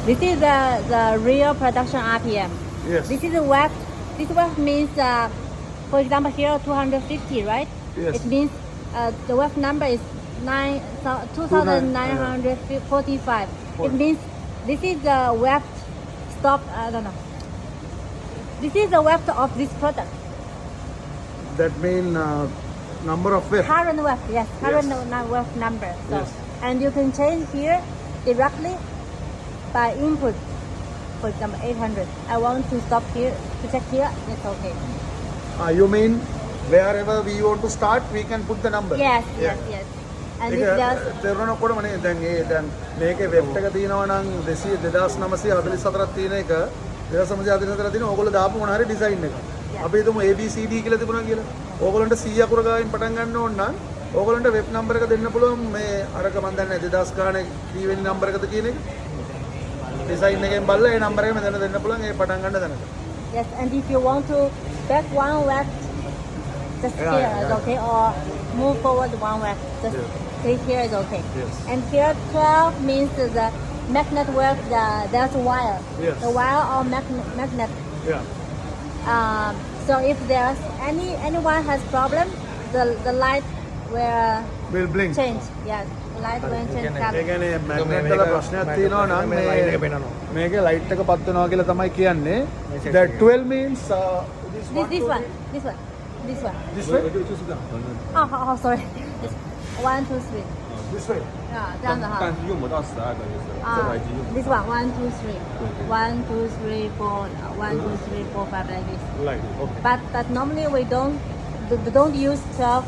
This is the real production RPM. Yes. This is a web. This web means, for example, here 250, right? Yes. It means the web number is 2945. It means this is the web stop. I don't know. This is the web of this product. That mean number of web. Current web, yes. Current Yes. web number. So, Yes. and you can change here directly by input. For example, 800. I want to stop here to check here. It's okay. You mean wherever we want to start, we can put the number. Yes, Yeah. yes, yes. And if there's තේරුණාකොට මනේ දැන් මේකේ web එක තියෙනවා නම් 2944ක් තියෙන එක 2944 තියෙන ඕගොල්ලෝ දාපු මොන හරි ඩිසයින් එක. අපි හිතමු ABCD කියලා තිබුණා කියලා. ඕගොල්ලන්ට 100 අකුර ගාවින් පටන් ගන්න ඕන නම් ඕගොල්ලන්ට වෙබ් නම්බර් එක දෙන්න පුළුවන් මේ අරක මන් දන්නේ 2000 ගානේ ඩීවෙන් නම්බර් එකද කියන එක. ඩිසයින් එකෙන් බලලා ඒ නම්බර් එක මෙතන දෙන්න පුළුවන් ඒ පටන් ගන්න දැනට. yes, and if you want to back one left, just Yeah, here yeah. is okay, or move forward one left, just Yeah. click here is okay. Yes. And here 12 means the magnet work. There's a wire. Yes. The wire or magnet. Yeah. So if there's anyone has problem, the light will blink. change. Yes, the light will change A color. කියන්නේ magnet වල ප්‍රශ්නයක් තියෙනවා නම් මේ light එක පෙන්නනවා. මේකේ light එක පත් වෙනවා කියලා තමයි කියන්නේ. That 12 means This one. This one. This way? Oh, sorry. This 1, 2, 3. This way. 这样子哈。但是用不到12个就是这台机用 This one 1, 2, 3. 1, 2, 3, 4. 1, 2, 3, 4, 5 like this. Like okay. But normally we don't use 12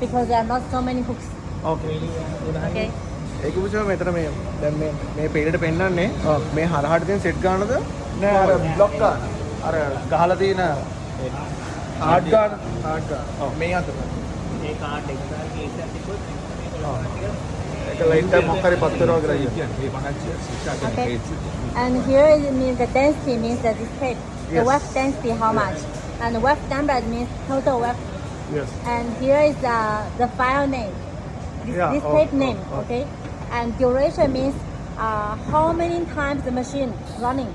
because there are not so many hooks. Okay. Okay. ඒක පුදුම මෙතන මේ දැන් මේ පේලට පෙන්නන්නේ මේ හරහට තියෙන set ගන්නද නෑ අර බ්ලොක් ගන්න. අර ගහලා තියෙන ආඩ් ගන්න. මේ අතට මේ කාඩ් එක ගානේ කේස් එකක් තිබ්බොත් ඒක ලයිට් එක මොකක් හරි පත් වෙනවා කියලා කියන්නේ. මේ පහක් system Okay. And here it means the density means the display. The Yes. web density how much? And the web number means total web. Yes. And here is the file name. Yeah, This tape oh, name, oh. okay? And duration means how many times the machine running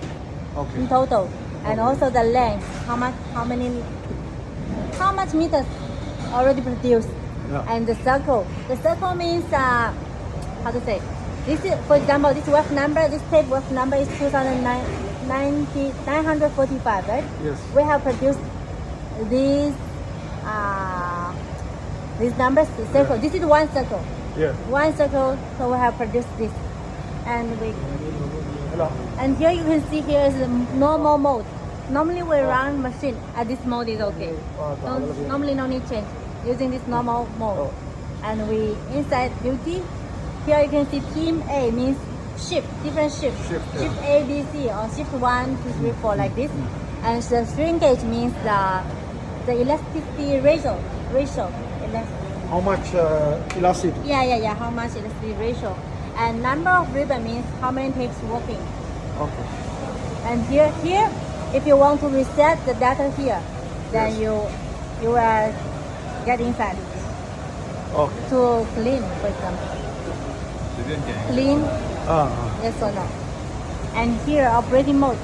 Okay. in total, and also the length, how much meters already produced, Yeah. and the circle. The circle means how to say? This is, for example, this web number, this tape web number is 945, right? Yes. We have produced these numbers, circle. This is one circle. Yeah. One circle, so we have produced this. And Hello. and here you can see here is the normal mode. Normally we run machine at this mode is okay. Normally no need change using this normal mode. And we inside duty, here you can see team A means shift, different shift. Shift, yeah. Shift A, B, C, or shift 1, 2, 3, 4 like this. And the shrinkage means the elasticity ratio. How much elasticity? Yeah. How much elasticity ratio? And number of ribbon means how many tapes working. Okay. And here, if you want to reset the data here, then Yes. you will get inside Okay. to clean, for example. Clean, yes or no. And here, operating mode.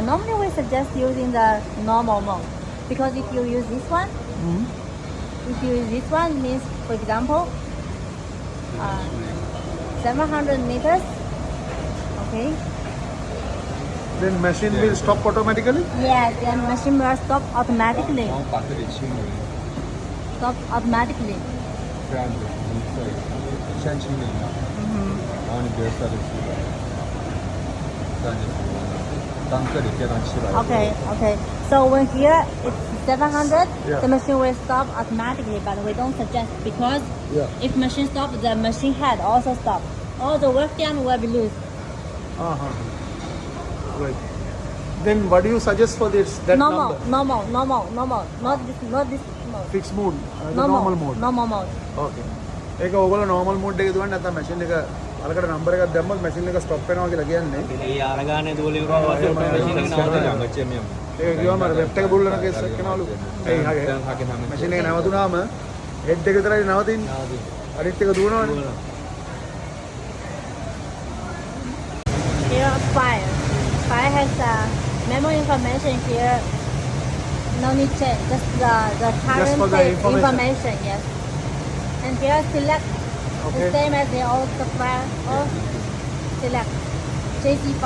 Normally we suggest using the normal mode because if you use this one, means, for example, 700 meters. Okay. Then machine will stop automatically? Yes, then machine will stop automatically. 然后把这里清理 Stop automatically. 这样子你可以先清理一下然后你别设置出来这样就可以了当这里电动器了 Okay. So when here it's 700, Yeah. the machine will stop automatically, but we don't suggest because Yeah. if machine stop, the machine head also stop. All the work done will be loose. Right. Then what do you suggest for this? That Normal. number? Not this mode. Fixed mode. The normal mode. Normal mode. Okay. ඒක ඕගොල්ලෝ normal mode එකේ දුවන්නේ නැත්නම් machine එක අරකට number එකක් දැම්මොත් machine එක stop වෙනවා කියලා කියන්නේ. ඒ අරගානේ දුවලි වුණා වාසේ මැෂින් එක නවතිනවා. 两个界面 ඒක කියවම අර web එක බුල්ලන කේස් එකක් වෙනවලු. ඒ machine එක නැවතුනාම head එක විතරයි නවතින්නේ. අනිත් එක දුවනවනේ. Here file. File has memory information here. No need change, just the current for the state information. yes. And here select Okay. the same as the old software or select JC5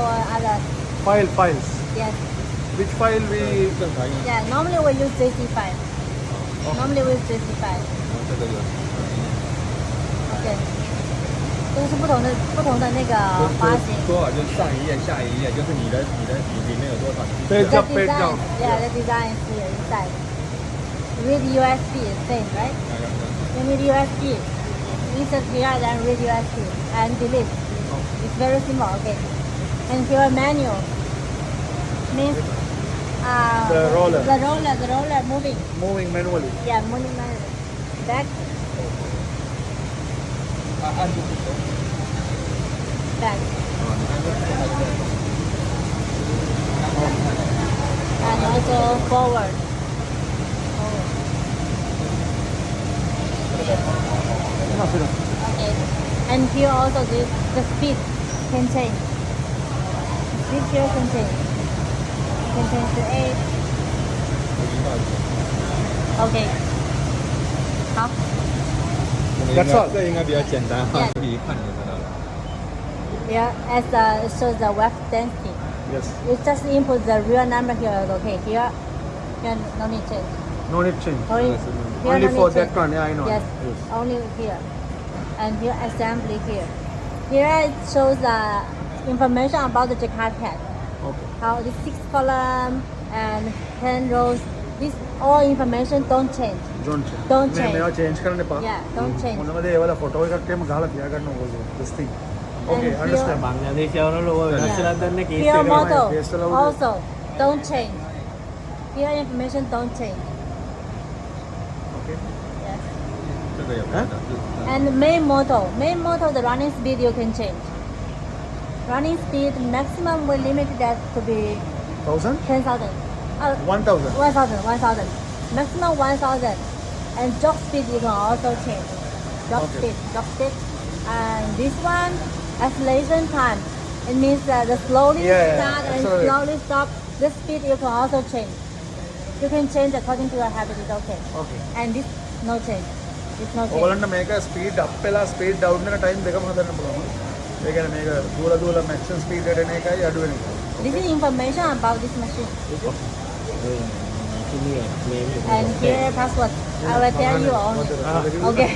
or other. Files. Yes. Which file we 正常用 Yeah, normally we use JC5. Normally we use JC5. 这个有 Okay. 都是不同的那个花型。多少就是上一页下一页，就是你里面有多少你就 Page The up, page down. design, yeah, the design is here inside. Read USB is same, right? You need USB. Insert here, then read USB and delete. It's very simple, okay. And here manual means The roller. The roller moving. moving manually. Yeah, moving manually. Back, 按住不走。 back, 你看这 and also forward. Okay. And here also the speed can change. Speed here can change. Can change to 8. Okay. 好。 That's all. 这应该比较简单哈 Yeah.，自己一看你就知道了。 Here as it shows the wave density. Yes. You just input the real number here. Okay. Here no need change. No need change. Only, Yes, here Only no for need that change. one. Yeah, I know. Yes. Only here. And here assembly here. Here it shows the information about the Jakarta pad. Okay. How the 6 column and 10 rows. This all information don't change. Don't Don't change. मैं change करने पा. Yeah, don't change. उन्होंने ये वाला photo करके मैं गाला दिया करना वो this thing. Okay, And understand. Bangladesh और नक्सलादारने केस Here केलं. model Paste allowed. also don't change. Here information don't change. Okay. Yes. 这个有看的，是 And main motor, the running speed you can change. Running speed maximum we limit that to be 1000? 10,000. 1000. 1,000. Maximum 1,000. And jog speed you can also change. Jog Okay. speed. And this one, acceleration time. It means that the slowly Yeah, start and accelerate. slowly stop. This speed you can also change. You can change according to your habit. It's okay. Okay. And this no change. It's no change. ඔයගොල්ලන්ට මේක speed up වෙලා speed down වෙන time දෙකම හදන්න පුළුවන්. ඒ කියන්නේ මේක දුවලා මැක්සිමම් ස්පීඩ් එකට එන එකයි අඩු වෙන එකයි. This is information about this machine. ที่นี่เมม And here password. I will tell you only. Ah. Okay.